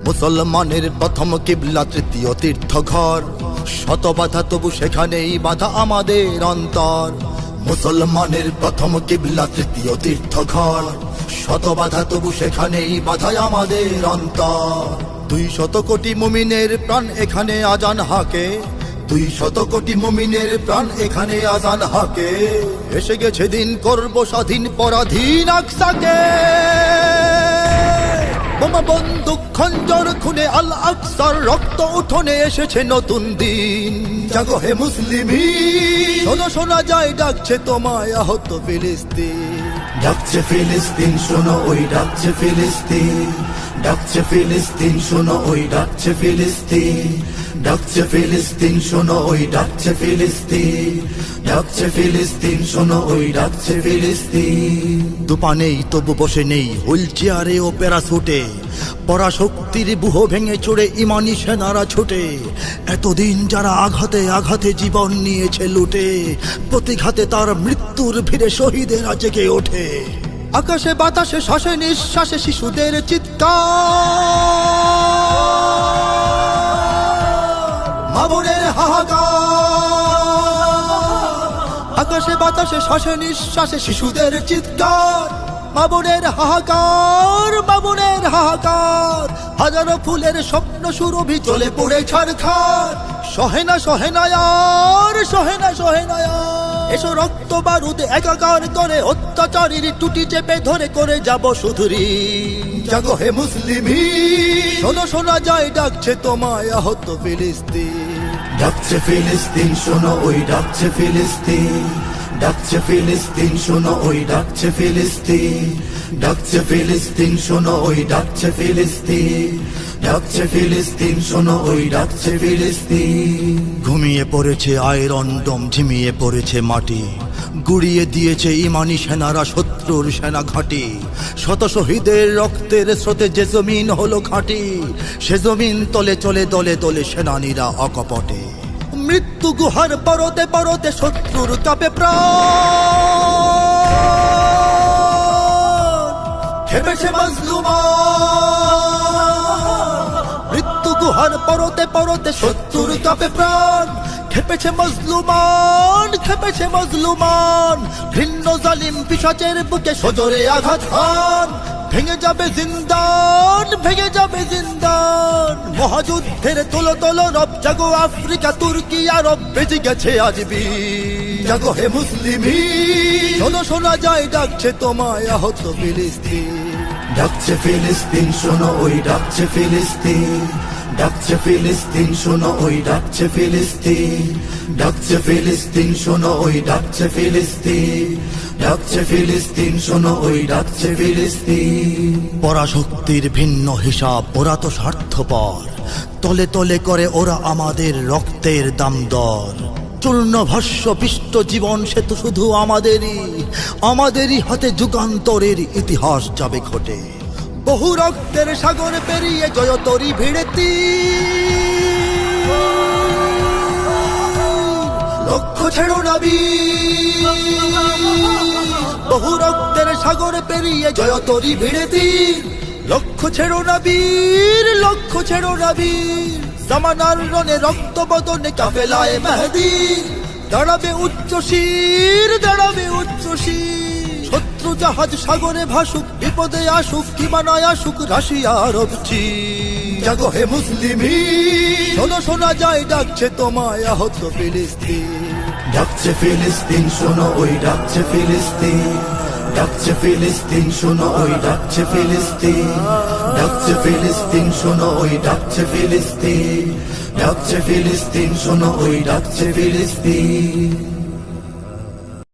মুসলমানের প্রথম কিবলা তৃতীয় তীর্থ ঘর, শত বাধা তবু সেখানেই বাধা আমাদের অন্তর। মুসলমানের প্রথম কিবলা তৃতীয় তীর্থ ঘর, শত বাধা তবু সেখানেই বাধা আমাদের অন্তর। 200 কোটি মুমিনের প্রাণ এখানে আজান হাকে, 200 কোটি মুমিনের প্রাণ এখানে আজান হাকে। এসে গেছে দিন করব স্বাধীন পরাধীন আকসাকে। বোমা বন্দুক খঞ্জর খুনে আল আকসার রক্ত উঠোনে এসেছে নতুন দিন। জাগো হে মুসলিমিন, শোনো শোনা যায় ডাকছে তোমায় আহত ফিলিস্তিন। ডাকছে ফিলিস্তিন শোনো ওই ডাকছে ফিলিস্তিন, ডাকছে ফিলিস্তিন শোনো ওই ডাকছে ফিলিস্তিন, ডাকছে ফিলিস্তিন শোনো ওই ডাকছে ফিলিস্তিন, ডাকছে ফিলিস্তিন শোনো ওই ডাকছে ফিলিস্তিন। দুপা নেই তবু বসে নেই হুইল চেয়ারে ও প্যারাসুটে, পরাশক্তির বুহ ভেঙে চড়ে ইমানি সেনারা ছুটে। এতদিন যারা আঘাতে আঘাতে জীবন নিয়েছে লুটে, প্রতিঘাতে তার মৃত্যুর ভিড়ে শহীদেরা জেগে ওঠে। আকাশে বাতাসে শ্বাসে নিঃশ্বাসে শিশুদের চিৎকার, মা বোনের হাহাকার। আকাশে বাতাসে শ্বাসে নিঃশ্বাসে শিশুদের চিৎকার, মা বোনের হাহাকার, মা বোনের হাহাকার। হাজারো ফুলের স্বপ্ন সুরভি চলে পড়ে ছারখার। সহেনা সহেনায়ার, সহেনা সহেনায়ার। এসো রক্ত বারুদ একাকার করে অত্যাচারীর টুটি চেপে ধরে করে যাব শুধুরি। জাগো হে মুসলিমিন, শোনো শোনা যায় ডাকছে তোমায় আহত ফিলিস্তিন। ডাকছে ফিলিস্তিন শোনো ওই ডাকছে ফিলিস্তিন, ডাকছে ফিলিস্তিন শোনো ওই ডাকছে ফিলিস্তিন, ডাকছে ফিলিস্তিন শোনো ওই ডাকছে ফিলিস্তিন, ডাকছে ফিলিস্তিন শোনো ওই ডাকছে ফিলিস্তিন। ঘুমিয়ে পড়েছে আয়রন ডোম, ঝিমিয়ে পড়েছে মাটি, গুড়িয়ে দিয়েছে ইমানি সেনারা শত্রুর সেনা ঘাঁটি। শত শহীদের রক্তের স্রোতে যে জমিন হলো ঘাঁটি, সে জমিন তলে চলে দলে দলে সেনানীরা অকপটে। মৃত্যু গুহার পরতে পরতে শত্রুর কাপে প্রাণ, খেপেছে মাজলুমান। মৃত্যু গুহার পরতে পরতে শত্রুর কাপে প্রাণ, খেপেছে মজলুমান, খেপেছে মজলুমান। ঘৃণ্য জালিম পিশাচের বুকে সজোরে আঘাত হান। ভেঙে যাবে জিন্দান, ভেঙে যাবে জিন্দান। মহাযুদ্ধের তোলো তোলো রব, জাগো আফ্রিকা তুর্কি আরব, বেজে গেছে আজ বীর। জাগো হে মুসলিমিন, শোনো শোনা যায় ডাকছে তোমায় আহত ফিলিস্তিন। ডাকছে ফিলিস্তিন শোনো ওই ডাকছে ফিলিস্তিন, ডাকছে ফিলিস্তিন শোনো ওই ডাকছে ফিলিস্তিন, ডাকছে ফিলিস্তিন শোনো ওই ডাকছে ফিলিস্তিন, ডাকছে ফিলিস্তিন শোনো ওই ডাকছে ফিলিস্তিন। পরাশক্তির ভিন্ন হিসাব, ওরা তো স্বার্থপর, তলে তলে করে ওরা আমাদের রক্তের দাম দর। চূর্ণ ভস্য পিষ্ট জীবন সে তো শুধু আমাদেরই হাতে যুগান্তরের ইতিহাস যাবে ঘটে। বহু রক্তের সাগর পেরিয়ে জয়তরি ভিড়েতি, লক্ষ্য ছেড়ো না বীর। বহু রক্তের সাগর পেরিয়ে জয়তরি ভিড়েতি, লক্ষ্য ছেড়ো না বীর, লক্ষ্য ছেড়ো না বীর। জামানার রণে রক্ত বদনে কাফেলায় মেহেদী, দাঁড়াবে উচ্চ শির, দাঁড়াবে উচ্চ শির। শত্রু জাহাজ সাগরে ভাসুক, বিপদে আসুক কিংবা নয় আসুক রাশিয়া আরব চীন। জাগো হে মুসলিমিন, শোনো শোনা যায় ডাকছে তোমায় আহত ফিলিস্তিন। ডাকছে ফিলিস্তিন শোনো ওই ডাকছে ফিলিস্তিন, ডাকছে ফিলিস্তিন শোনো ওই ডাকছে ফিলিস্তিন, ডাকছে ফিলিস্তিন শোনো ওই ডাকছে ফিলিস্তিন, ডাকছে ফিলিস্তিন শোনো ওই ডাকছে ফিলিস্তিন।